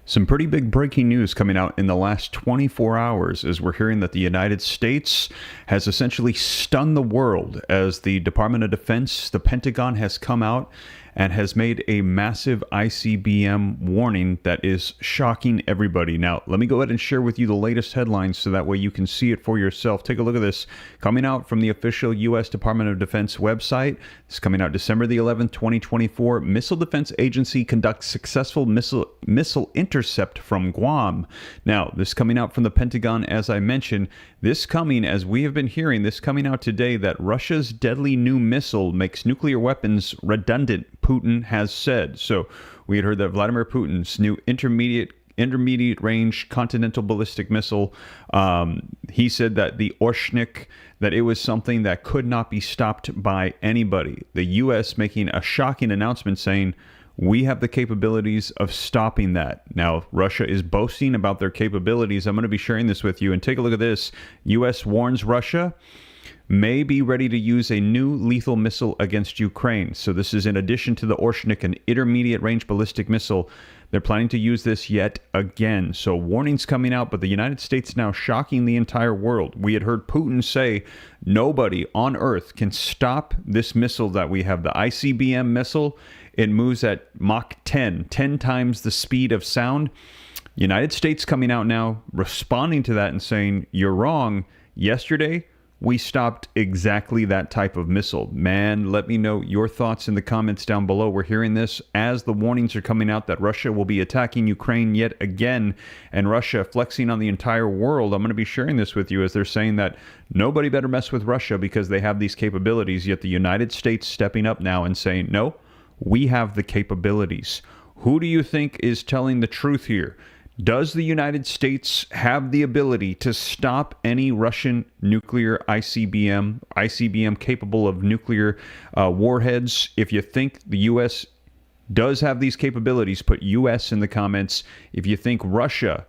Some pretty big breaking news coming out in the last 24 hours as we're hearing that the United States has essentially stunned the world as the Department of Defense, the Pentagon, has come out and has made a massive ICBM warning that is shocking everybody. Now, let me go ahead and share with you the latest headlines so that way you can see it for yourself. Take a look at this. Coming out from the official U.S. Department of Defense website. It's coming out December the 11th, 2024. Missile Defense Agency conducts successful missile intercept from Guam. Now, this coming out from the Pentagon, as I mentioned. This coming, as we have been hearing, this coming out today that Russia's deadly new missile makes nuclear weapons redundant, Putin has said. So we had heard that Vladimir Putin's new intermediate range continental ballistic missile, he said that the Oshnik, that it was something that could not be stopped by anybody. The U.S. making a shocking announcement saying, we have the capabilities of stopping that. Now, Russia is boasting about their capabilities. I'm going to be sharing this with you. And take a look at this. U.S. warns Russia may be ready to use a new lethal missile against Ukraine. So this is in addition to the Oshnik, an intermediate range ballistic missile. They're planning to use this yet again. So warnings coming out, but the United States now shocking the entire world. We had heard Putin say nobody on Earth can stop this missile that we have, the ICBM missile. It moves at Mach 10 times the speed of sound. United States coming out now, responding to that and saying, you're wrong. Yesterday, we stopped exactly that type of missile. Man, let me know your thoughts in the comments down below. We're hearing this as the warnings are coming out that Russia will be attacking Ukraine yet again, and Russia flexing on the entire world. I'm going to be sharing this with you as they're saying that nobody better mess with Russia because they have these capabilities, yet the United States stepping up now and saying, no, we have the capabilities. Who do you think is telling the truth here? Does the United States have the ability to stop any Russian nuclear ICBM capable of nuclear warheads? If you think the U.S. does have these capabilities, put U.S. in the comments. If you think Russia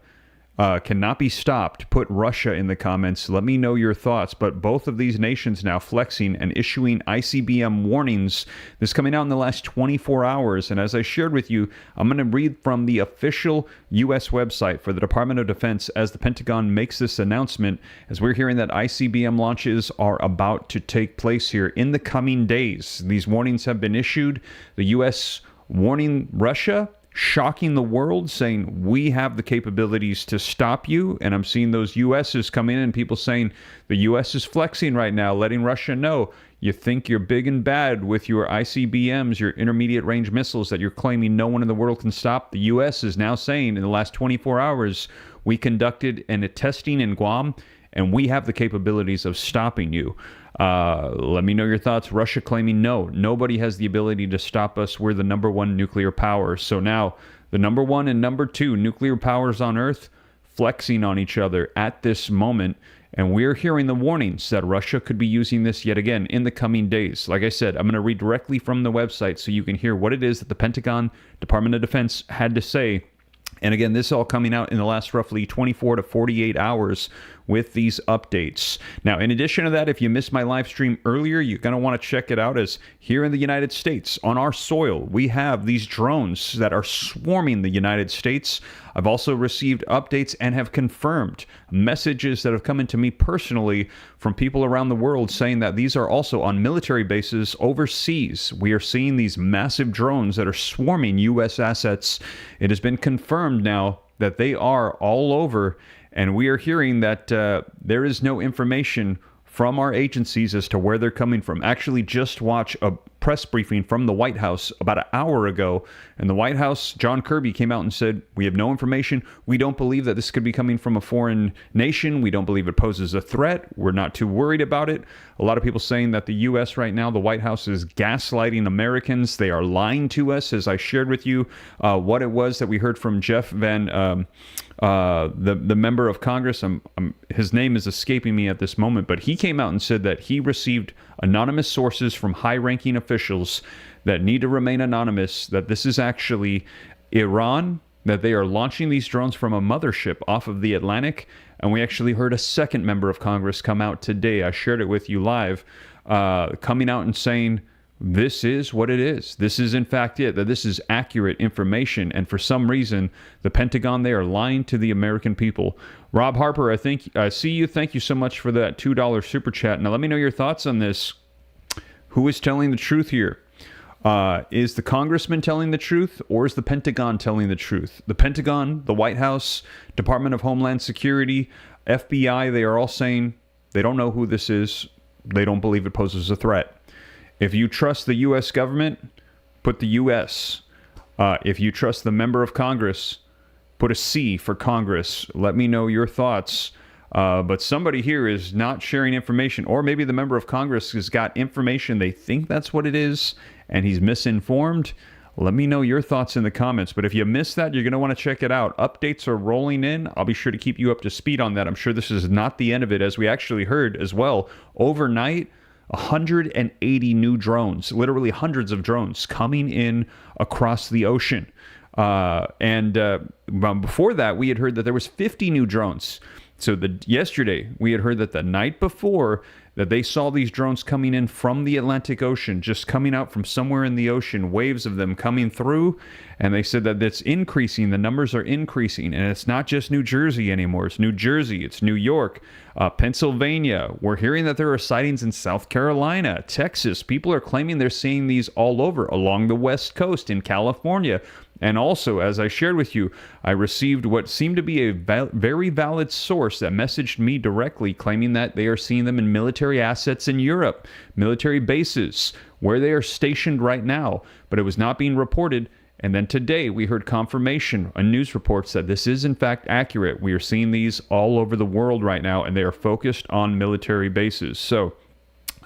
cannot be stopped, put Russia in the comments. Let me know your thoughts. But both of these nations now flexing and issuing ICBM warnings. This coming out in the last 24 hours. And as I shared with you, I'm going to read from the official U.S. website for the Department of Defense as the Pentagon makes this announcement, as we're hearing that ICBM launches are about to take place here in the coming days. These warnings have been issued. The U.S. warning Russia, shocking the world, saying we have the capabilities to stop you. And I'm seeing those US's come in and people saying the US is flexing right now, letting Russia know you think you're big and bad with your ICBMs, your intermediate range missiles that you're claiming no one in the world can stop. The US is now saying in the last 24 hours, we conducted a testing in Guam and we have the capabilities of stopping you. Let me know your thoughts. Russia claiming no, nobody has the ability to stop us. We're the number one nuclear power. So now the number one and number two nuclear powers on Earth flexing on each other at this moment. And we're hearing the warnings that Russia could be using this yet again in the coming days. Like I said, I'm going to read directly from the website so you can hear what it is that the Pentagon, Department of Defense had to say. And again, this all coming out in the last roughly 24 to 48 hours with these updates. Now, in addition to that, if you missed my live stream earlier, you're going to want to check it out, as here in the United States, on our soil, we have these drones that are swarming the United States. I've also received updates and have confirmed messages that have come into me personally from people around the world saying that these are also on military bases overseas. We are seeing these massive drones that are swarming U.S. assets. It has been confirmed now that they are all over. And we are hearing that there is no information from our agencies as to where they're coming from. Actually, just watch a press briefing from the White House about an hour ago. And the White House, John Kirby, came out and said, we have no information. We don't believe that this could be coming from a foreign nation. We don't believe it poses a threat. We're not too worried about it. A lot of people saying that the U.S. right now, the White House is gaslighting Americans. They are lying to us, as I shared with you what it was that we heard from Jeff Van, the member of Congress. His name is escaping me at this moment, but he came out and said that he received anonymous sources from high-ranking officials that need to remain anonymous, that this is actually Iran, that they are launching these drones from a mothership off of the Atlantic. And we actually heard a second member of Congress come out today. I shared it with you live, coming out and saying, this is what it is. This is in fact it, that this is accurate information. And for some reason, the Pentagon, they are lying to the American people. Rob Harper, I see you. Thank you so much for that $2 super chat. Now, let me know your thoughts on this. Who is telling the truth here? Is the congressman telling the truth, or is the Pentagon telling the truth? The Pentagon, the White House, Department of Homeland Security, FBI, they are all saying they don't know who this is. They don't believe it poses a threat. If you trust the U.S. government, put the U.S. If you trust the member of Congress, put a C for Congress. Let me know your thoughts. But somebody here is not sharing information, or maybe the member of Congress has got information. They think that's what it is, and he's misinformed. Let me know your thoughts in the comments. But if you missed that, you're going to want to check it out. Updates are rolling in. I'll be sure to keep you up to speed on that. I'm sure this is not the end of it, as we actually heard as well. Overnight, 180 new drones, literally hundreds of drones coming in across the ocean. Before that, we had heard that there was 50 new drones. So yesterday, we had heard that the night before that they saw these drones coming in from the Atlantic Ocean, just coming out from somewhere in the ocean, waves of them coming through. And they said that it's increasing. The numbers are increasing. And it's not just New Jersey anymore. It's New Jersey. It's New York, Pennsylvania. We're hearing that there are sightings in South Carolina, Texas. People are claiming they're seeing these all over along the West Coast in California. And also, as I shared with you, I received what seemed to be a very valid source that messaged me directly, claiming that they are seeing them in military assets in Europe, military bases, where they are stationed right now. But it was not being reported. And then today, we heard confirmation on news reports that this is, in fact, accurate. We are seeing these all over the world right now, and they are focused on military bases. So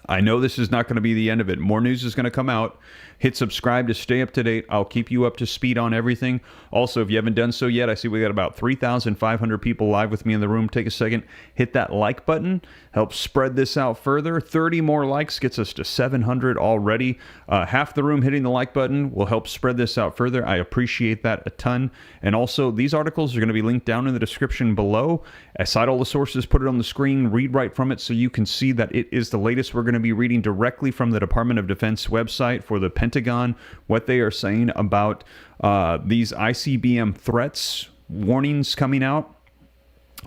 I know this is not going to be the end of it. More news is going to come out. Hit subscribe to stay up to date. I'll keep you up to speed on everything. Also, if you haven't done so yet, I see we got about 3,500 people live with me in the room. Take a second, hit that like button. Help spread this out further. 30 more likes gets us to 700 already. Half the room hitting the like button will help spread this out further. I appreciate that a ton. And also, these articles are going to be linked down in the description below. I cite all the sources, put it on the screen, read right from it so you can see that it is the latest. We're going to be reading directly from the Department of Defense website for the Pentagon, what they are saying about these ICBM threats, warnings coming out.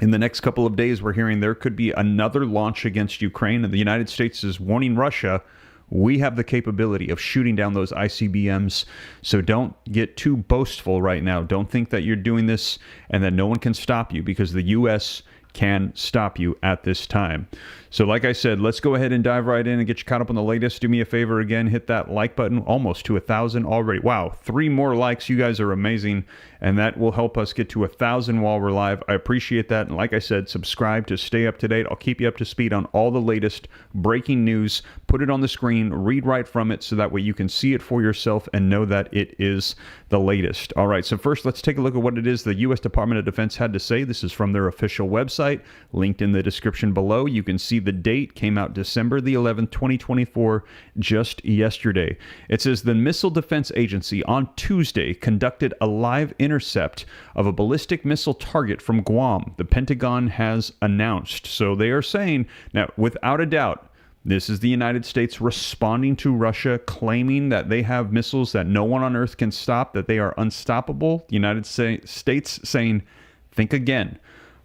In the next couple of days, we're hearing there could be another launch against Ukraine, and the United States is warning Russia, we have the capability of shooting down those ICBMs, so don't get too boastful right now. Don't think that you're doing this and that no one can stop you, because the U.S. can stop you at this time. So like I said, let's go ahead and dive right in and get you caught up on the latest. Do me a favor again, hit that like button, almost to 1,000 already. Wow, 3 more likes. You guys are amazing. And that will help us get to 1,000 while we're live. I appreciate that. And like I said, subscribe to stay up to date. I'll keep you up to speed on all the latest breaking news. Put it on the screen, read right from it, so that way you can see it for yourself and know that it is the latest. All right, so first let's take a look at what it is the U.S. Department of Defense had to say. This is from their official website, linked in the description below. You can see the date came out December the 11th, 2024, just yesterday. It says the Missile Defense Agency on Tuesday conducted a live intercept of a ballistic missile target from Guam, the Pentagon has announced. So they are saying, now, without a doubt, this is the United States responding to Russia, claiming that they have missiles that no one on Earth can stop, that they are unstoppable. The United States saying, think again.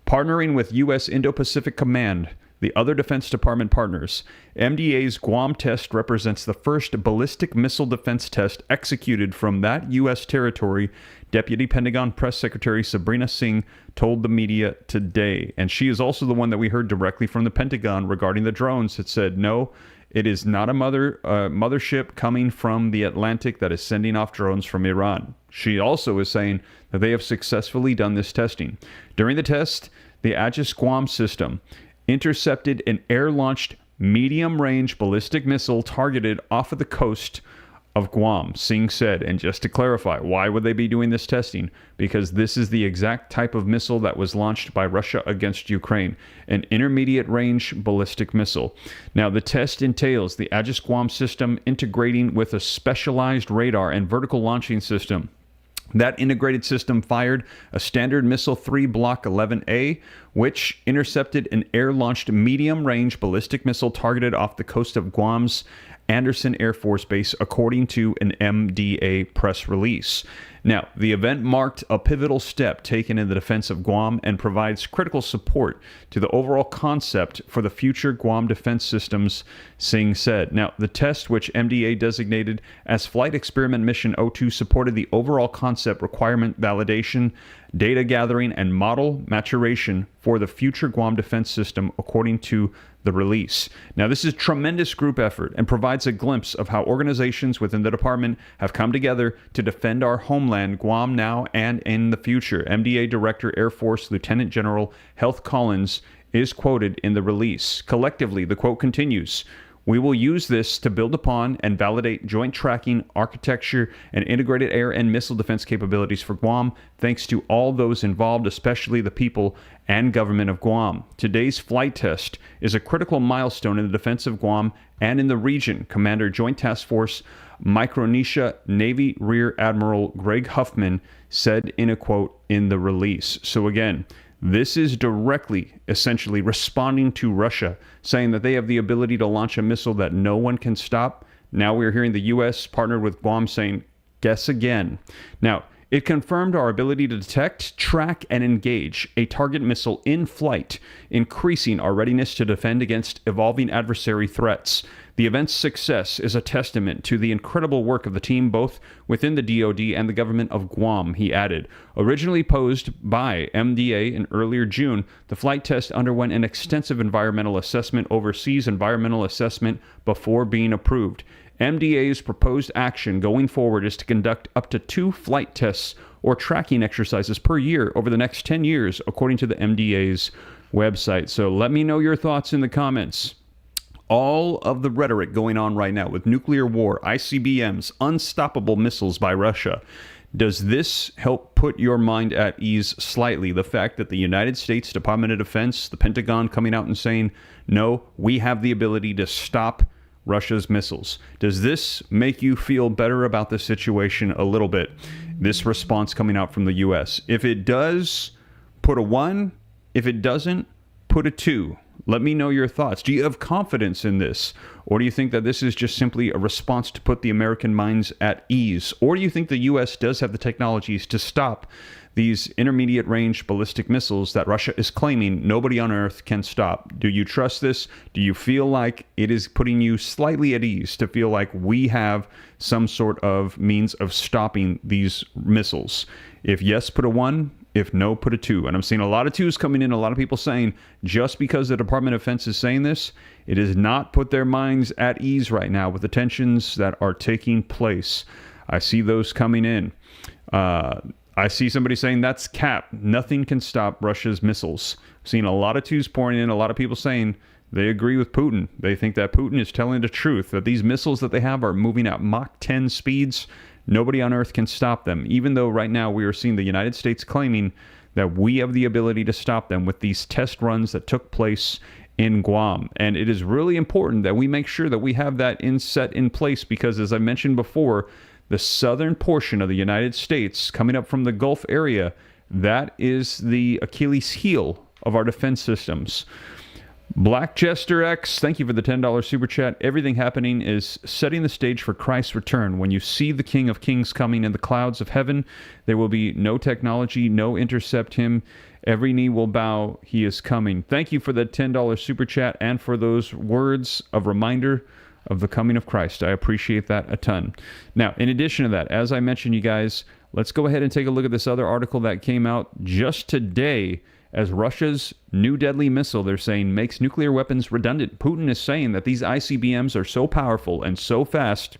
Partnering with U.S. Indo-Pacific Command, the other Defense Department partners, MDA's Guam test represents the first ballistic missile defense test executed from that U.S. territory, Deputy Pentagon Press Secretary Sabrina Singh told the media today. And she is also the one that we heard directly from the Pentagon regarding the drones. It said, no, it is not a mothership coming from the Atlantic that is sending off drones from Iran. She also is saying that they have successfully done this testing. During the test, the Aegis Guam system intercepted an air-launched medium-range ballistic missile targeted off of the coast of Guam, Singh said. And just to clarify, why would they be doing this testing? Because this is the exact type of missile that was launched by Russia against Ukraine, an intermediate-range ballistic missile. Now, the test entails the Aegis Guam system integrating with a specialized radar and vertical launching system. That integrated system fired a Standard Missile 3 Block 11A, which intercepted an air-launched medium-range ballistic missile targeted off the coast of Guam's Andersen Air Force Base, according to an MDA press release. Now, the event marked a pivotal step taken in the defense of Guam and provides critical support to the overall concept for the future Guam defense systems, Singh said. Now, the test, which MDA designated as Flight Experiment Mission 02, supported the overall concept requirement validation, data gathering, and model maturation for the future Guam defense system, according to the release. Now, this is a tremendous group effort and provides a glimpse of how organizations within the department have come together to defend our homeland, Guam, now and in the future. MDA Director, Air Force Lieutenant General Heath Collins is quoted in the release. Collectively, the quote continues, "We will use this to build upon and validate joint tracking, architecture, and integrated air and missile defense capabilities for Guam, thanks to all those involved, especially the people and government of Guam. Today's flight test is a critical milestone in the defense of Guam and in the region," Commander Joint Task Force Micronesia Navy Rear Admiral Greg Huffman said in a quote in the release. So again, this is directly, essentially, responding to Russia, saying that they have the ability to launch a missile that no one can stop. Now we're hearing the U.S. partnered with Guam saying, guess again. Now, it confirmed our ability to detect, track, and engage a target missile in flight, increasing our readiness to defend against evolving adversary threats. The event's success is a testament to the incredible work of the team both within the DoD and the government of Guam, he added. Originally posed by MDA in earlier June, the flight test underwent an extensive environmental assessment overseas environmental assessment before being approved. MDA's proposed action going forward is to conduct up to 2 flight tests or tracking exercises per year over the next 10 years, according to the MDA's website. So let me know your thoughts in the comments. All of the rhetoric going on right now with nuclear war, ICBMs, unstoppable missiles by Russia. Does this help put your mind at ease slightly? The fact that the United States Department of Defense, the Pentagon coming out and saying, no, we have the ability to stop Russia's missiles. Does this make you feel better about the situation a little bit? This response coming out from the U.S. If it does, put a 1. If it doesn't, put a 2. Let me know your thoughts. Do you have confidence in this? Or do you think that this is just simply a response to put the American minds at ease? Or do you think the U.S. does have the technologies to stop these intermediate range ballistic missiles that Russia is claiming nobody on Earth can stop? Do you trust this? Do you feel like it is putting you slightly at ease to feel like we have some sort of means of stopping these missiles? If yes, put a 1. If no, put a 2. And I'm seeing a lot of 2s coming in, a lot of people saying just because the Department of Defense is saying this, it has not put their minds at ease right now with the tensions that are taking place. I see those coming in. I see somebody saying that's cap. Nothing can stop Russia's missiles. I've seen a lot of 2s pouring in, a lot of people saying they agree with Putin. They think that Putin is telling the truth, that these missiles that they have are moving at Mach 10 speeds. Nobody on Earth can stop them, even though right now we are seeing the United States claiming that we have the ability to stop them with these test runs that took place in Guam. And it is really important that we make sure that we have that set in place because, as I mentioned before, the southern portion of the United States coming up from the Gulf area, that is the Achilles heel of our defense systems. Black Jester X, thank you for the $10 super chat. Everything happening is setting the stage for Christ's return. When you see the King of Kings coming in the clouds of heaven, there will be no technology, no intercept him. Every knee will bow. He is coming. Thank you for the $10 super chat and for those words of reminder of the coming of Christ. I appreciate that a ton. Now, in addition to that, as I mentioned, you guys, let's go ahead and take a look at this other article that came out just today. As Russia's new deadly missile, they're saying, makes nuclear weapons redundant. Putin is saying that these ICBMs are so powerful and so fast,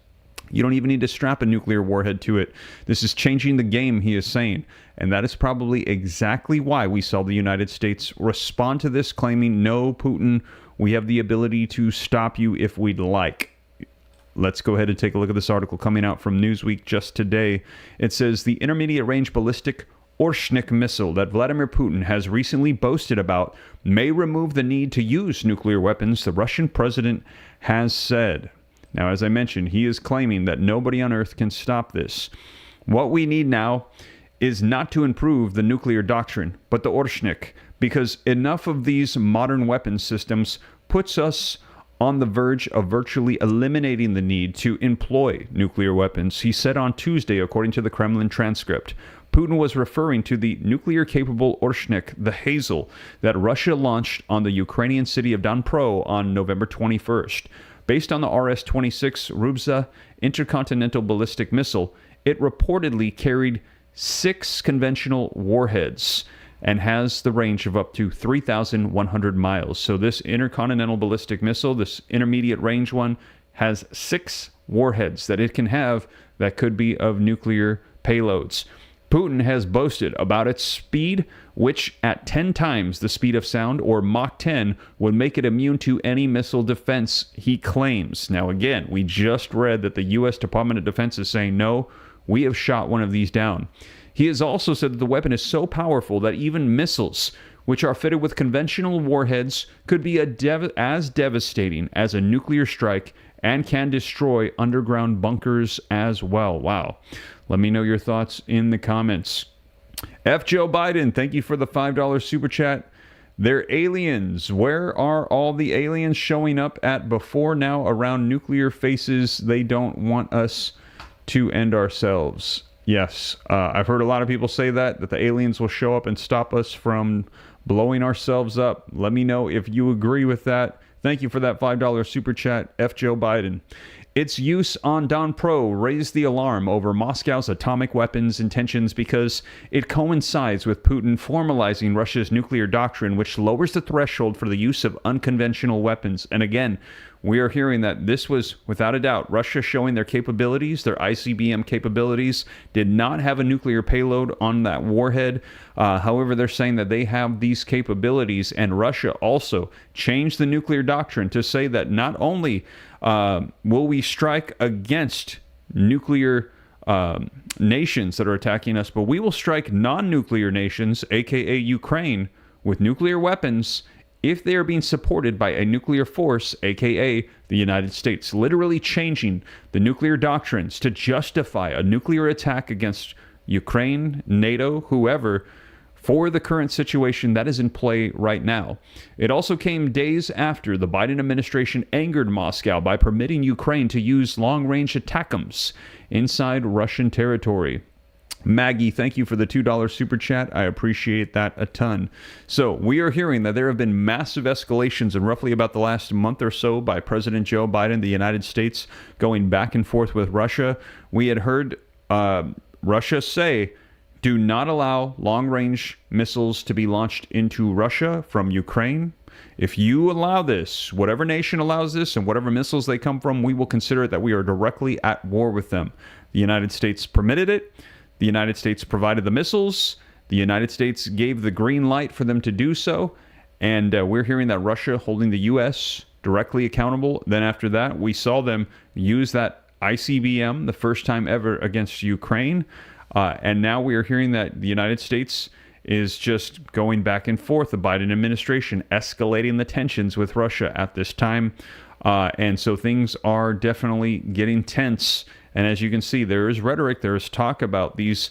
you don't even need to strap a nuclear warhead to it. This is changing the game, he is saying. And that is probably exactly why we saw the United States respond to this, claiming, no, Putin, we have the ability to stop you if we'd like. Let's go ahead and take a look at this article coming out from Newsweek just today. It says, the intermediate range ballistic Orshnik missile that Vladimir Putin has recently boasted about may remove the need to use nuclear weapons, the Russian president has said. Now, as I mentioned, he is claiming that nobody on Earth can stop this. What we need now is not to improve the nuclear doctrine, but the Orshnik, because enough of these modern weapon systems puts us on the verge of virtually eliminating the need to employ nuclear weapons. He said on Tuesday, according to the Kremlin transcript, Putin was referring to the nuclear-capable Orshnik, the Hazel, that Russia launched on the Ukrainian city of Dnipro on November 21st. Based on the RS-26 Rubza intercontinental ballistic missile, it reportedly carried 6 conventional warheads and has the range of up to 3,100 miles. So this intercontinental ballistic missile, this intermediate range one, has 6 warheads that it can have that could be of nuclear payloads. Putin has boasted about its speed, which at 10 times the speed of sound, or Mach 10, would make it immune to any missile defense, he claims. Now again, we just read that the U.S. Department of Defense is saying, no, we have shot one of these down. He has also said that the weapon is so powerful that even missiles, which are fitted with conventional warheads, could be as devastating as a nuclear strike and can destroy underground bunkers as well. Wow. Let me know your thoughts in the comments. F. Joe Biden, thank you for the $5 super chat. They're aliens. Where are all the aliens showing up at before now around nuclear faces? They don't want us to end ourselves. Yes, I've heard a lot of people say that the aliens will show up and stop us from blowing ourselves up. Let me know if you agree with that. Thank you for that $5 super chat, F. Joe Biden. Its use on Dnipro raised the alarm over Moscow's atomic weapons intentions because it coincides with Putin formalizing Russia's nuclear doctrine, which lowers the threshold for the use of unconventional weapons. And again, we are hearing that this was, without a doubt, Russia showing their capabilities, their ICBM capabilities, did not have a nuclear payload on that warhead. However, they're saying that they have these capabilities, and Russia also changed the nuclear doctrine to say that not only will we strike against nuclear nations that are attacking us, but we will strike non-nuclear nations, aka Ukraine, with nuclear weapons if they are being supported by a nuclear force, aka the United States, literally changing the nuclear doctrines to justify a nuclear attack against Ukraine, NATO, whoever, for the current situation that is in play right now. It also came days after the Biden administration angered Moscow by permitting Ukraine to use long-range ATACMS inside Russian territory. Maggie, thank you for the $2 super chat. I appreciate that a ton. So we are hearing that there have been massive escalations in roughly about the last month or so by President Joe Biden, the United States, going back and forth with Russia. We had heard Russia say, do not allow long-range missiles to be launched into Russia from Ukraine. If you allow this, whatever nation allows this and whatever missiles they come from, we will consider it that we are directly at war with them. The United States permitted it. The United States provided the missiles. The United States gave the green light for them to do so. And we're hearing that Russia holding the U.S. directly accountable. Then after that, we saw them use that ICBM the first time ever against Ukraine. And now we are hearing that the United States is just going back and forth. The Biden administration escalating the tensions with Russia at this time. And so things are definitely getting tense. And as you can see, there is rhetoric, there is talk about these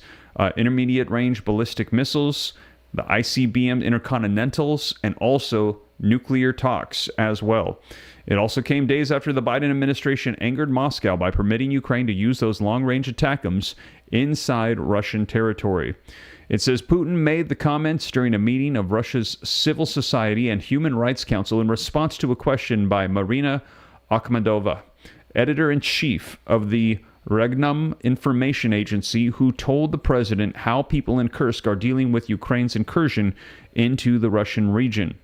intermediate range ballistic missiles, the ICBM intercontinentals, and also nuclear talks as well. It also came days after the Biden administration angered Moscow by permitting Ukraine to use those long-range ATACMS inside Russian territory. It says Putin made the comments during a meeting of Russia's Civil Society and Human Rights Council in response to a question by Marina Akhmedova, editor-in-chief of the Regnum Information Agency, who told the president how people in Kursk are dealing with Ukraine's incursion into the Russian region.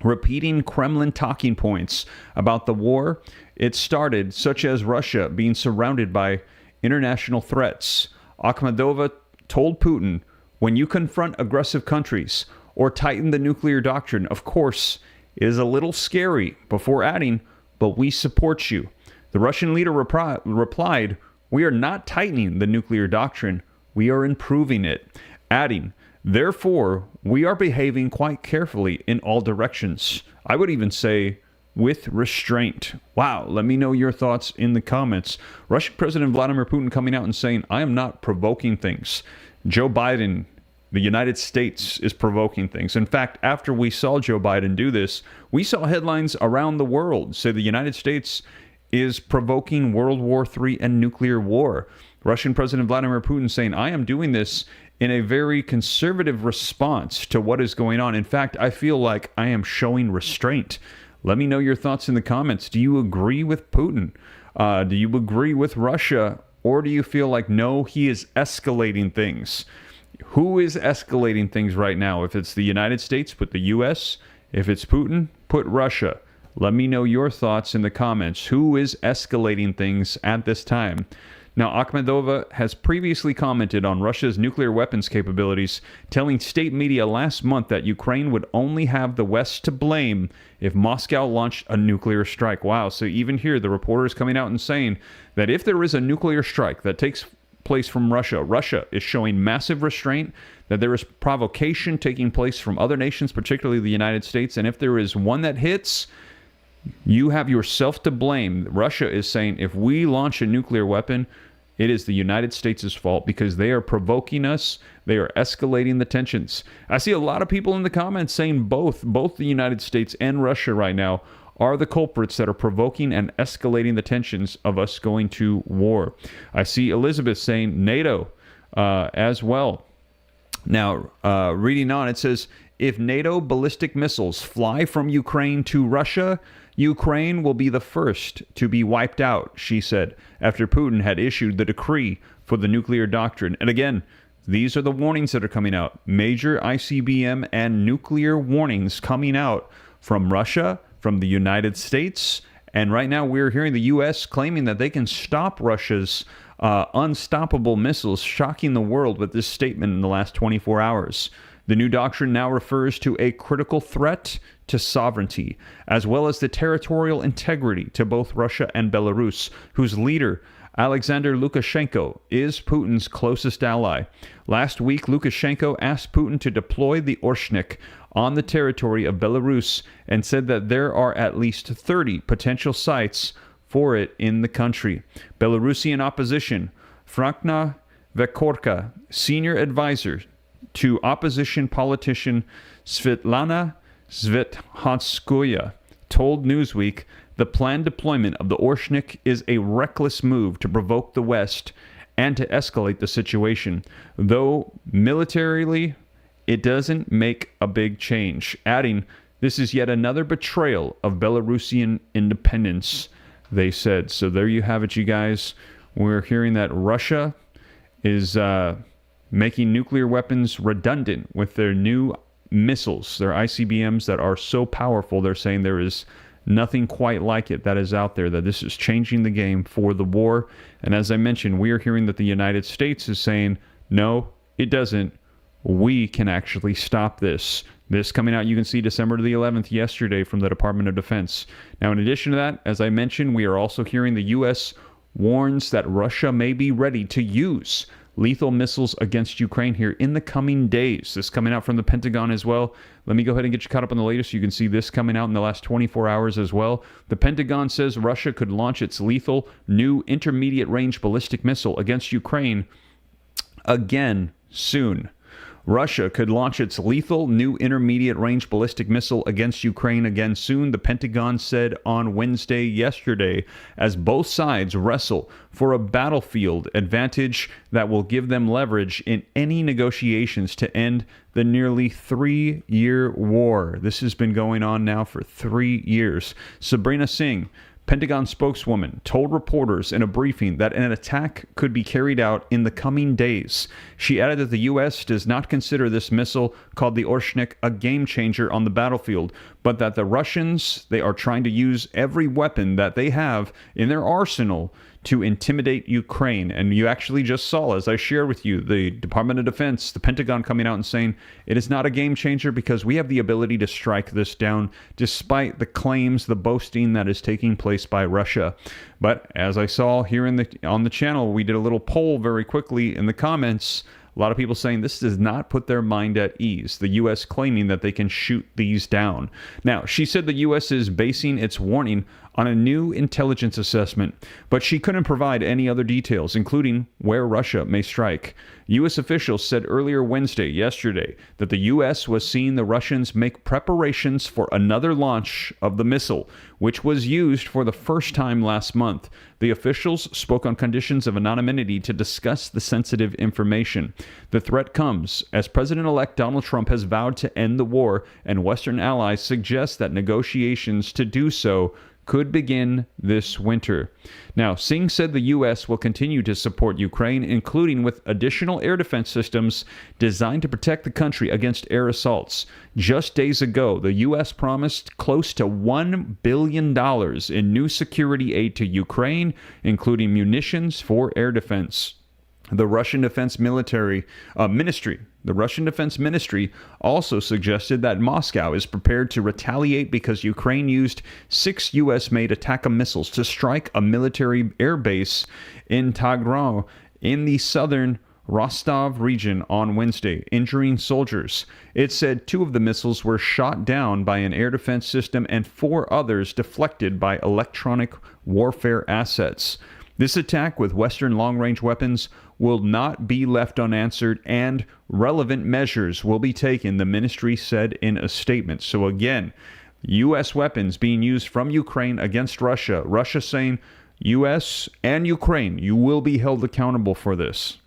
Repeating Kremlin talking points about the war it started, such as Russia being surrounded by international threats. Akhmedova told Putin, when you confront aggressive countries or tighten the nuclear doctrine, of course, it is a little scary, before adding, but we support you. The Russian leader replied, we are not tightening the nuclear doctrine, we are improving it, adding, therefore, we are behaving quite carefully in all directions. I would even say with restraint. Wow, let me know your thoughts in the comments. Russian President Vladimir Putin coming out and saying, I am not provoking things. Joe Biden The United States is provoking things. In fact, after we saw Joe Biden do this, we saw headlines around the world say the United States is provoking World War III and nuclear war. Russian President Vladimir Putin saying, I am doing this in a very conservative response to what is going on. In fact, I feel like I am showing restraint. Let me know your thoughts in the comments. Do you agree with Putin? Do you agree with Russia? Or do you feel like, no, he is escalating things? Who is escalating things right now? If it's the United States, put the U.S. If it's Putin, put Russia. Let me know your thoughts in the comments. Who is escalating things at this time? Now, Akhmedova has previously commented on Russia's nuclear weapons capabilities, telling state media last month that Ukraine would only have the West to blame if Moscow launched a nuclear strike. Wow, so even here, the reporter is coming out and saying that if there is a nuclear strike that takes place from Russia, Russia is showing massive restraint, that there is provocation taking place from other nations, particularly the United States, and if there is one that hits, you have yourself to blame. Russia is saying if we launch a nuclear weapon, it is the United States' fault because they are provoking us. They are escalating the tensions. I see a lot of people in the comments saying both the United States and Russia right now are the culprits that are provoking and escalating the tensions of us going to war. I see Elizabeth saying NATO as well. Now, reading on, it says, if NATO ballistic missiles fly from Ukraine to Russia, Ukraine will be the first to be wiped out, she said, after Putin had issued the decree for the nuclear doctrine. And again, these are the warnings that are coming out. Major ICBM and nuclear warnings coming out from Russia, from the United States. And right now we're hearing the U.S. claiming that they can stop Russia's unstoppable missiles, shocking the world with this statement in the last 24 hours. The new doctrine now refers to a critical threat to sovereignty, as well as the territorial integrity to both Russia and Belarus, whose leader, Alexander Lukashenko, is Putin's closest ally. Last week, Lukashenko asked Putin to deploy the Orshnik on the territory of Belarus and said that there are at least 30 potential sites for it in the country. Belarusian opposition, Frankna Vekorka, senior advisor to opposition politician Svetlana Svethanskoya, told Newsweek the planned deployment of the Orshnik is a reckless move to provoke the West and to escalate the situation, though militarily it doesn't make a big change, adding, this is yet another betrayal of Belarusian independence, they said. So there you have it, you guys. We're hearing that Russia is making nuclear weapons redundant with their new missiles, their ICBMs that are so powerful. They're saying there is nothing quite like it that is out there, that this is changing the game for the war. And as I mentioned, we are hearing that the United States is saying, no, it doesn't. We can actually stop this. This coming out, you can see December the 11th yesterday from the Department of Defense. Now, in addition to that, as I mentioned, we are also hearing the U.S. warns that Russia may be ready to use lethal missiles against Ukraine here in the coming days. This coming out from the Pentagon as well. Let me go ahead and get you caught up on the latest. You can see this coming out in the last 24 hours as well. The Pentagon says Russia could launch its lethal new intermediate range ballistic missile against Ukraine again soon. Russia could launch its lethal new intermediate range ballistic missile against Ukraine again soon, the Pentagon said on Wednesday yesterday, as both sides wrestle for a battlefield advantage that will give them leverage in any negotiations to end the nearly 3-year war. This has been going on now for 3 years. Sabrina Singh, Pentagon spokeswoman, told reporters in a briefing that an attack could be carried out in the coming days. She added that the U.S. does not consider this missile, called the Orshnik, a game changer on the battlefield, but that the Russians, they are trying to use every weapon that they have in their arsenal to intimidate Ukraine. And you actually just saw, as I shared with you, the Department of Defense, the Pentagon coming out and saying it is not a game changer because we have the ability to strike this down despite the claims, the boasting that is taking place by Russia. But as I saw here on the channel, we did a little poll very quickly in the comments. A lot of people saying this does not put their mind at ease, the U.S. claiming that they can shoot these down. Now, she said the U.S. is basing its warning on a new intelligence assessment, but she couldn't provide any other details, including where Russia may strike. U.S. officials said earlier yesterday, that the U.S. was seeing the Russians make preparations for another launch of the missile, which was used for the first time last month. The officials spoke on conditions of anonymity to discuss the sensitive information. The threat comes as President-elect Donald Trump has vowed to end the war, and Western allies suggest that negotiations to do so could begin this winter. Now, Singh said the U.S. will continue to support Ukraine, including with additional air defense systems designed to protect the country against air assaults. Just days ago, the U.S. promised close to $1 billion in new security aid to Ukraine, including munitions for air defense. The Russian Defense Ministry also suggested that Moscow is prepared to retaliate because Ukraine used 6 U.S.-made ATACMS missiles to strike a military air base in Tagro in the southern Rostov region on Wednesday, injuring soldiers. It said 2 of the missiles were shot down by an air defense system and 4 others deflected by electronic warfare assets. This attack with Western long-range weapons will not be left unanswered, and relevant measures will be taken, the ministry said in a statement. So again, U.S. weapons being used from Ukraine against Russia. Russia saying, U.S. and Ukraine, you will be held accountable for this.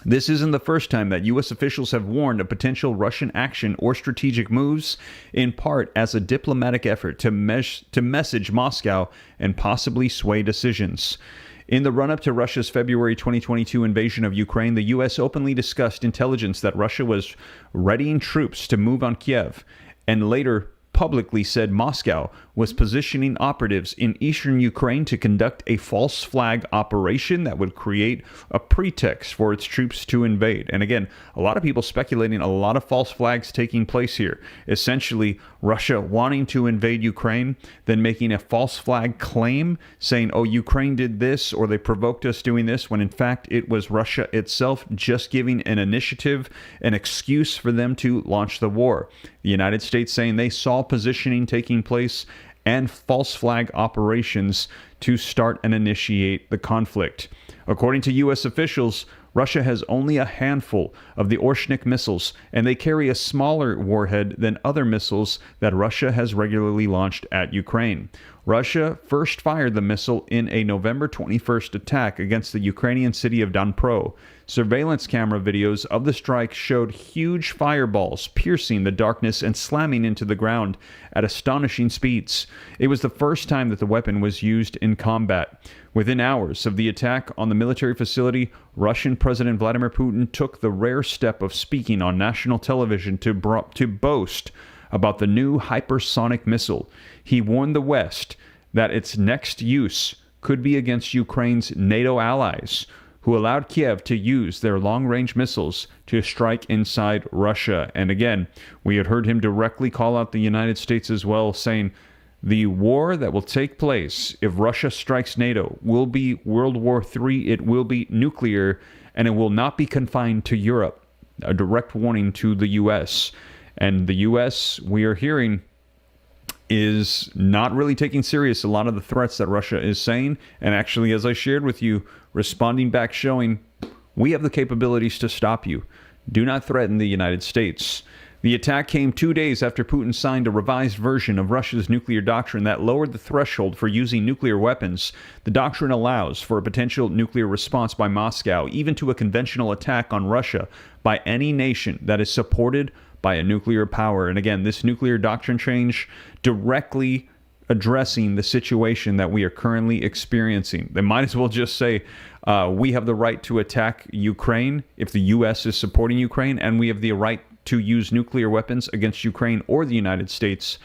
This isn't the first time that U.S. officials have warned of potential Russian action or strategic moves, in part as a diplomatic effort to message Moscow and possibly sway decisions. In the run-up to Russia's February 2022 invasion of Ukraine, the U.S. openly discussed intelligence that Russia was readying troops to move on Kiev, and later publicly said Moscow was positioning operatives in eastern Ukraine to conduct a false flag operation that would create a pretext for its troops to invade. And again, a lot of people speculating a lot of false flags taking place here. Essentially, Russia wanting to invade Ukraine, then making a false flag claim saying, oh, Ukraine did this or they provoked us doing this, when in fact it was Russia itself just giving an initiative, an excuse for them to launch the war. The United States saying they saw positioning taking place and false flag operations to start and initiate the conflict. According to U.S. officials, Russia has only a handful of the Orshnik missiles, and they carry a smaller warhead than other missiles that Russia has regularly launched at Ukraine. Russia first fired the missile in a November 21st attack against the Ukrainian city of Dnipro. Surveillance camera videos of the strike showed huge fireballs piercing the darkness and slamming into the ground at astonishing speeds. It was the first time that the weapon was used in combat. Within hours of the attack on the military facility, Russian President Vladimir Putin took the rare step of speaking on national television to boast about the new hypersonic missile. He warned the West that its next use could be against Ukraine's NATO allies, who allowed Kiev to use their long-range missiles to strike inside Russia. And again, we had heard him directly call out the United States as well, saying the war that will take place if Russia strikes NATO will be World War III. It will be nuclear, and it will not be confined to Europe. A direct warning to the U.S. And the U.S., we are hearing, is not really taking serious a lot of the threats that Russia is saying. And actually, as I shared with you, responding back showing we have the capabilities to stop you. Do not threaten the United States. The attack came 2 days after Putin signed a revised version of Russia's nuclear doctrine that lowered the threshold for using nuclear weapons. The doctrine allows for a potential nuclear response by Moscow, even to a conventional attack on Russia by any nation that is supported by a nuclear power. And again, this nuclear doctrine change directly addressing the situation that we are currently experiencing. They might as well just say, we have the right to attack Ukraine if the U.S. is supporting Ukraine, and we have the right to use nuclear weapons against Ukraine or the United States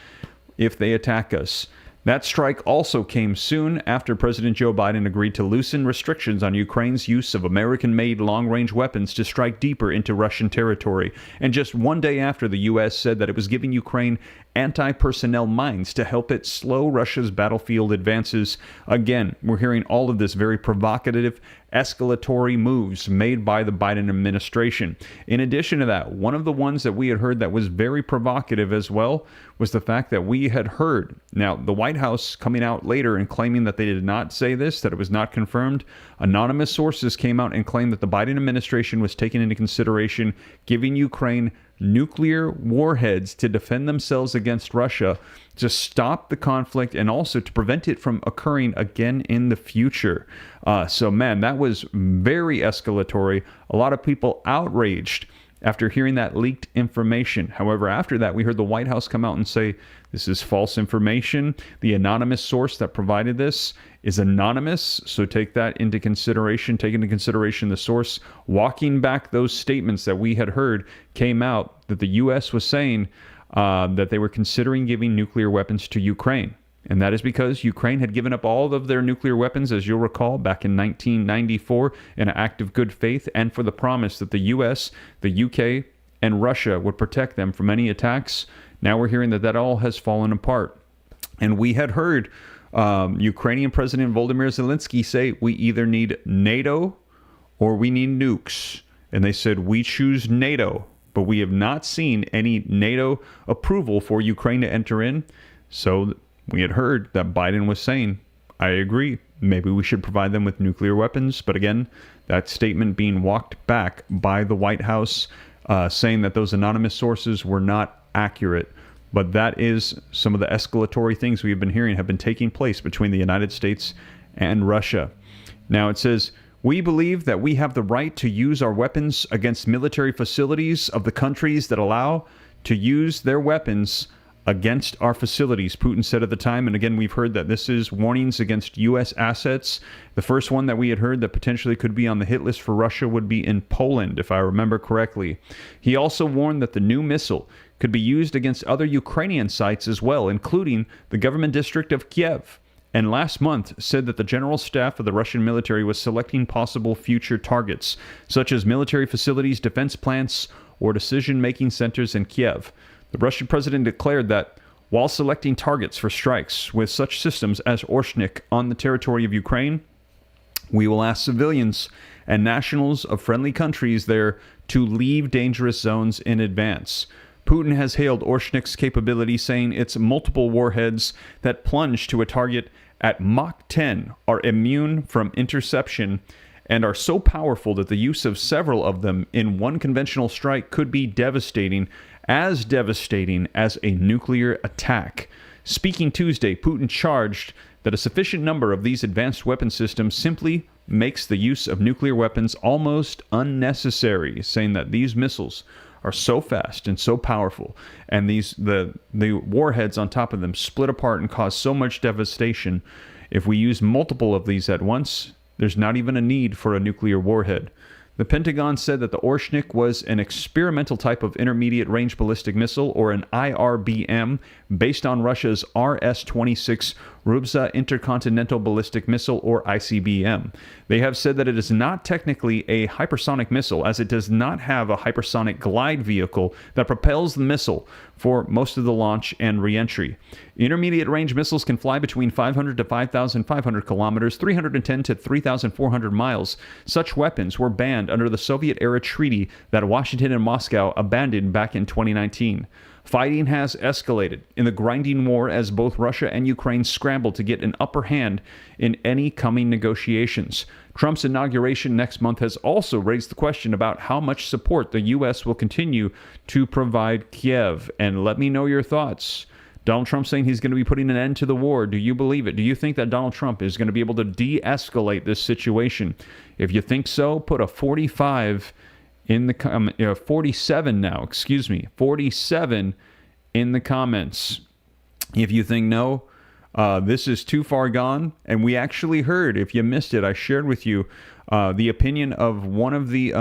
if they attack us. That strike also came soon after President Joe Biden agreed to loosen restrictions on Ukraine's use of American-made long-range weapons to strike deeper into Russian territory, and just 1 day after the U.S. said that it was giving Ukraine anti-personnel mines to help it slow Russia's battlefield advances. Again, we're hearing all of this very provocative escalatory moves made by the Biden administration. In addition to that, one of the ones that we had heard that was very provocative as well was the fact that we had heard, now the White House coming out later and claiming that they did not say this, that it was not confirmed. Anonymous sources came out and claimed that the Biden administration was taking into consideration giving Ukraine nuclear warheads to defend themselves against Russia, to stop the conflict and also to prevent it from occurring again in the future. So man, that was very escalatory. A lot of people outraged after hearing that leaked information. However, after that, we heard the White House come out and say, this is false information. The anonymous source that provided this is anonymous, so take that into consideration. Take into consideration the source. Walking back those statements that we had heard came out that the U.S. was saying that they were considering giving nuclear weapons to Ukraine. And that is because Ukraine had given up all of their nuclear weapons, as you'll recall, back in 1994 in an act of good faith and for the promise that the U.S., the UK, and Russia would protect them from any attacks. Now we're hearing that that all has fallen apart. And we had heard Ukrainian President Volodymyr Zelensky say, we either need NATO or we need nukes. And they said, we choose NATO, but we have not seen any NATO approval for Ukraine to enter in. So we had heard that Biden was saying, I agree, maybe we should provide them with nuclear weapons. But again, that statement being walked back by the White House, saying that those anonymous sources were not accurate. But that is some of the escalatory things we've been hearing have been taking place between the United States and Russia. Now it says, we believe that we have the right to use our weapons against military facilities of the countries that allow to use their weapons against our facilities, Putin said at the time. And again, we've heard that this is warnings against U.S. assets. The first one that we had heard that potentially could be on the hit list for Russia would be in Poland, if I remember correctly. He also warned that the new missile could be used against other Ukrainian sites as well, including the government district of Kiev. And last month said that the general staff of the Russian military was selecting possible future targets, such as military facilities, defense plants, or decision-making centers in Kiev. The Russian president declared that while selecting targets for strikes with such systems as Orshnik on the territory of Ukraine, we will ask civilians and nationals of friendly countries there to leave dangerous zones in advance. Putin has hailed Orshnik's capability, saying its multiple warheads that plunge to a target at Mach 10 are immune from interception and are so powerful that the use of several of them in one conventional strike could be devastating as a nuclear attack. Speaking Tuesday, Putin charged that a sufficient number of these advanced weapon systems simply makes the use of nuclear weapons almost unnecessary, saying that these missiles are so fast and so powerful, and the warheads on top of them split apart and cause so much devastation. If we use multiple of these at once, there's not even a need for a nuclear warhead. The Pentagon said that the Orshnik was an experimental type of intermediate-range ballistic missile, or an IRBM, based on Russia's RS-26 Rubza Intercontinental Ballistic Missile, or ICBM. They have said that it is not technically a hypersonic missile, as it does not have a hypersonic glide vehicle that propels the missile for most of the launch and re-entry. Intermediate-range missiles can fly between 500 to 5,500 kilometers, 310 to 3,400 miles. Such weapons were banned under the Soviet-era treaty that Washington and Moscow abandoned back in 2019. Fighting has escalated in the grinding war as both Russia and Ukraine scramble to get an upper hand in any coming negotiations. Trump's inauguration next month has also raised the question about how much support the U.S. will continue to provide Kiev. And let me know your thoughts. Donald Trump saying he's going to be putting an end to the war. Do you believe it? Do you think that Donald Trump is going to be able to de-escalate this situation? If you think so, put a 45 in the 47 now, 47 in the comments. If you think no, this is too far gone. And we actually heard, if you missed it, I shared with you the opinion of one of the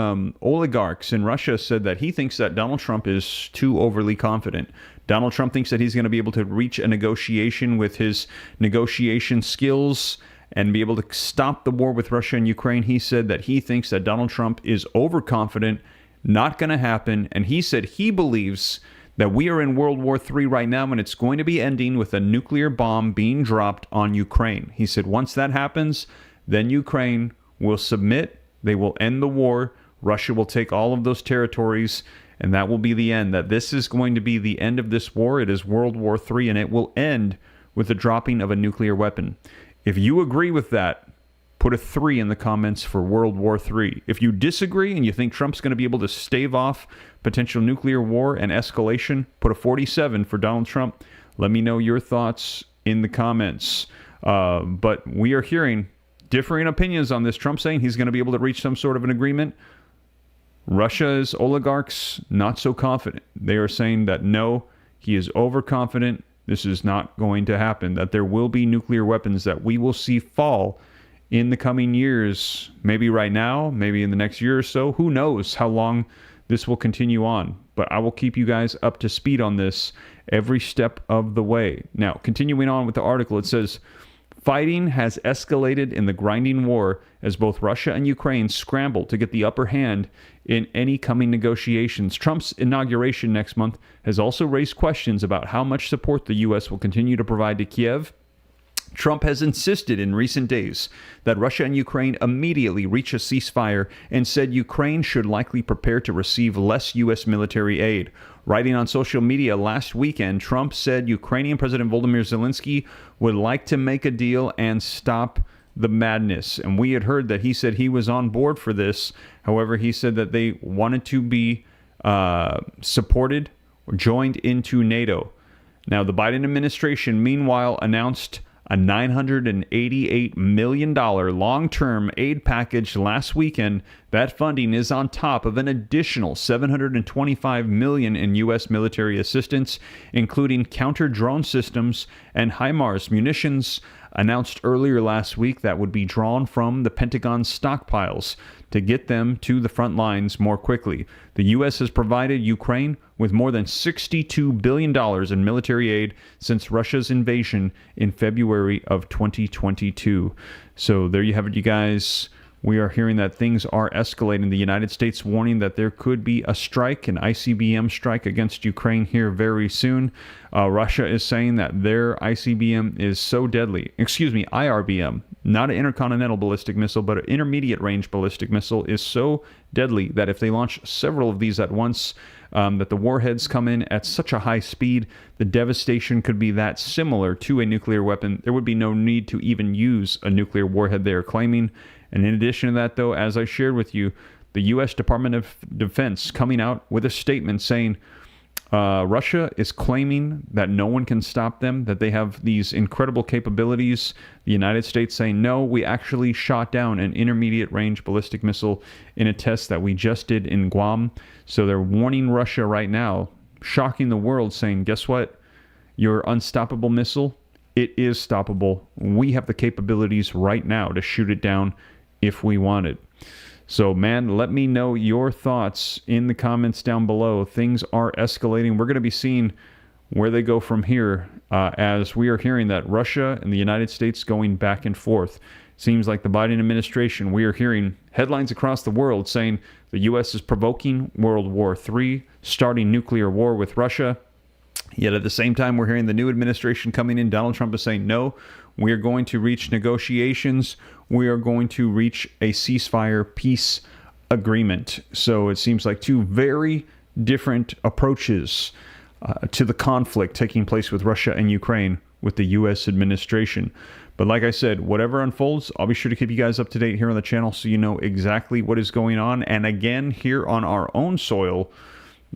oligarchs in Russia said that he thinks that Donald Trump is too overly confident. Donald Trump thinks that he's going to be able to reach a negotiation with his negotiation skills and be able to stop the war with Russia and Ukraine. He said that he thinks that Donald Trump is overconfident, not going to happen. And he said he believes that we are in World War III right now, and it's going to be ending with a nuclear bomb being dropped on Ukraine. He said once that happens, then Ukraine will submit. They will end the war. Russia will take all of those territories, and that will be the end. That this is going to be the end of this war. It is World War III, and it will end with the dropping of a nuclear weapon. If you agree with that, put a 3 in the comments for World War III. If you disagree and you think Trump's going to be able to stave off potential nuclear war and escalation, put a 47 for Donald Trump. Let me know your thoughts in the comments. But we are hearing differing opinions on this. Trump saying he's going to be able to reach some sort of an agreement. Russia's oligarchs, not so confident. They are saying that no, he is overconfident. This is not going to happen, that there will be nuclear weapons that we will see fall in the coming years, maybe right now, maybe in the next year or so. Who knows how long this will continue on? But I will keep you guys up to speed on this every step of the way. Now, continuing on with the article, it says, fighting has escalated in the grinding war as both Russia and Ukraine scramble to get the upper hand in any coming negotiations. Trump's inauguration next month has also raised questions about how much support the U.S. will continue to provide to Kiev. Trump has insisted in recent days that Russia and Ukraine immediately reach a ceasefire and said Ukraine should likely prepare to receive less U.S. military aid. Writing on social media last weekend, Trump said Ukrainian President Volodymyr Zelensky would like to make a deal and stop the madness. And we had heard that he said he was on board for this. However, he said that they wanted to be supported or joined into NATO. Now, the Biden administration, meanwhile, announced a $988 million long-term aid package last weekend. That funding is on top of an additional $725 million in U.S. military assistance, including counter-drone systems and HIMARS munitions, announced earlier last week that would be drawn from the Pentagon's stockpiles to get them to the front lines more quickly. The U.S. has provided Ukraine with more than $62 billion in military aid since Russia's invasion in February of 2022. So there you have it, you guys. We are hearing that things are escalating. The United States warning that there could be a strike, an ICBM strike against Ukraine here very soon. Russia is saying that their ICBM is so deadly. IRBM, not an intercontinental ballistic missile, but an intermediate range ballistic missile, is so deadly that if they launch several of these at once, that the warheads come in at such a high speed, the devastation could be that similar to a nuclear weapon. There would be no need to even use a nuclear warhead, they are claiming. And in addition to that, though, as I shared with you, the U.S. Department of Defense coming out with a statement saying Russia is claiming that no one can stop them, that they have these incredible capabilities. The United States saying, no, we actually shot down an intermediate range ballistic missile in a test that we just did in Guam. So they're warning Russia right now, shocking the world, saying, guess what? Your unstoppable missile, it is stoppable. We have the capabilities right now to shoot it down if we wanted. So, man, let me know your thoughts in the comments down below. Things are escalating. We're going to be seeing where they go from here as we are hearing that Russia and the United States going back and forth. Seems like the Biden administration, we are hearing headlines across the world saying the U.S. is provoking World War III, starting nuclear war with Russia. Yet at the same time, we're hearing the new administration coming in. Donald Trump is saying, no, we are going to reach negotiations. We are going to reach a ceasefire peace agreement. So it seems like two very different approaches to the conflict taking place with Russia and Ukraine with the U.S. administration. But like I said, whatever unfolds, I'll be sure to keep you guys up to date here on the channel so you know exactly what is going on. And again, here on our own soil,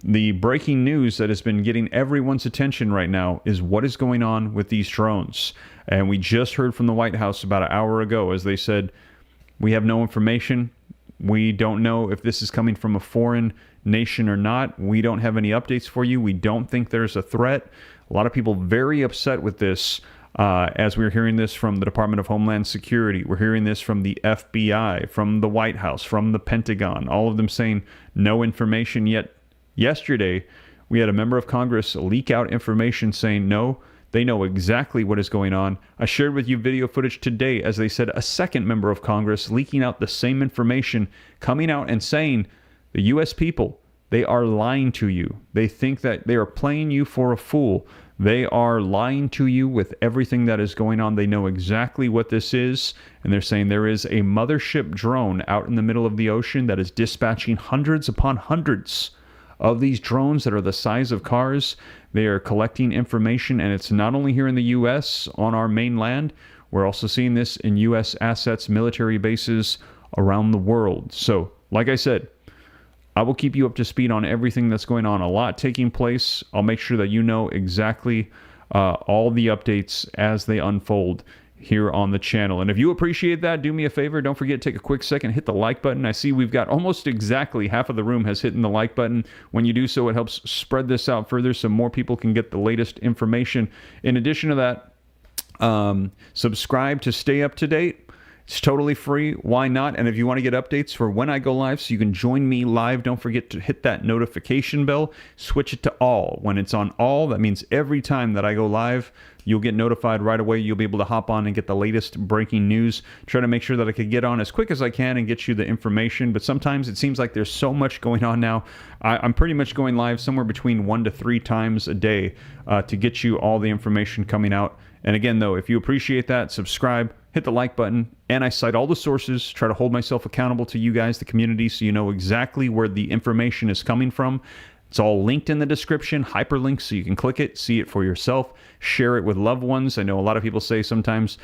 the breaking news that has been getting everyone's attention right now is what is going on with these drones. And we just heard from the White House about an hour ago as they said, we have no information. We don't know if this is coming from a foreign nation or not. We don't have any updates for you. We don't think there's a threat. A lot of people very upset with this as we're hearing this from the Department of Homeland Security. We're hearing this from the FBI, from the White House, from the Pentagon, all of them saying no information yet. Yesterday, we had a member of Congress leak out information saying, no, they know exactly what is going on. I shared with you video footage today, as they said, a second member of Congress leaking out the same information, coming out and saying, the U.S. people, they are lying to you. They think that they are playing you for a fool. They are lying to you with everything that is going on. They know exactly what this is, and they're saying there is a mothership drone out in the middle of the ocean that is dispatching hundreds upon hundreds of these drones that are the size of cars. They are collecting information, and it's not only here in the U.S. on our mainland. We're also seeing this in U.S. assets, military bases around the world. So, like I said, I will keep you up to speed on everything that's going on. A lot taking place. I'll make sure that you know exactly all the updates as they unfold here on the channel. And if you appreciate that, do me a favor. Don't forget to take a quick second, hit the like button. I see we've got almost exactly half of the room has hit the like button. When you do so, it helps spread this out further so more people can get the latest information. In addition to that, subscribe to stay up to date. It's totally free. Why not? And if you want to get updates for when I go live so you can join me live, don't forget to hit that notification bell. Switch it to all. When it's on all, that means every time that I go live, you'll get notified right away. You'll be able to hop on and get the latest breaking news. Try to make sure that I can get on as quick as I can and get you the information. But sometimes it seems like there's so much going on now. I'm pretty much going live somewhere between 1 to 3 times a day to get you all the information coming out. And again, though, if you appreciate that, subscribe, hit the like button, and I cite all the sources, try to hold myself accountable to you guys, the community, so you know exactly where the information is coming from. It's all linked in the description, hyperlinks, so you can click it, see it for yourself, share it with loved ones. I know a lot of people say sometimes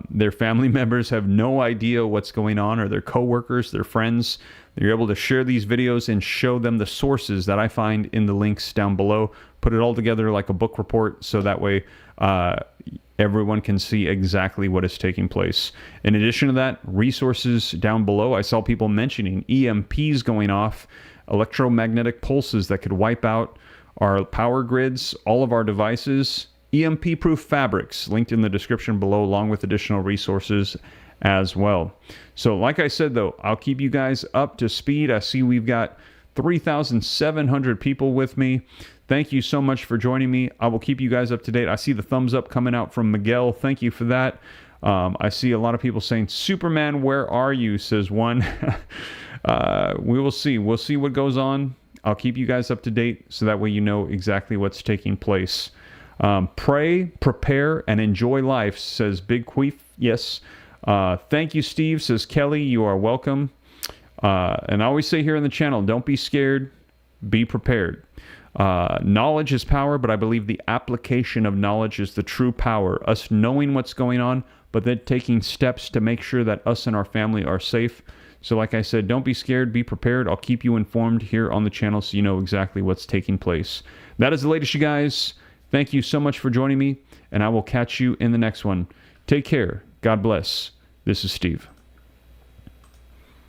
their family members have no idea what's going on, or their coworkers, their friends. You're able to share these videos and show them the sources that I find in the links down below. Put it all together like a book report, so that way everyone can see exactly what is taking place. In addition to that, resources down below. I saw people mentioning EMPs going off, electromagnetic pulses that could wipe out our power grids, all of our devices. EMP-proof fabrics linked in the description below, along with additional resources as well. So like I said, though, I'll keep you guys up to speed. I see we've got 3,700 people with me. Thank you so much for joining me. I will keep you guys up to date. I see the thumbs up coming out from Miguel. Thank you for that. I see a lot of people saying, Superman, where are you? Says one. We will see. We'll see what goes on. I'll keep you guys up to date so that way you know exactly what's taking place. Pray, prepare, and enjoy life, says Big Queef. Yes. Thank you, Steve, says Kelly. You are welcome. And I always say here on the channel, don't be scared, be prepared. Knowledge is power, but I believe the application of knowledge is the true power. Us knowing what's going on, but then taking steps to make sure that us and our family are safe. So like I said, don't be scared, be prepared. I'll keep you informed here on the channel so you know exactly what's taking place. That is the latest, you guys. Thank you so much for joining me, and I will catch you in the next one. Take care. God bless. This is Steve.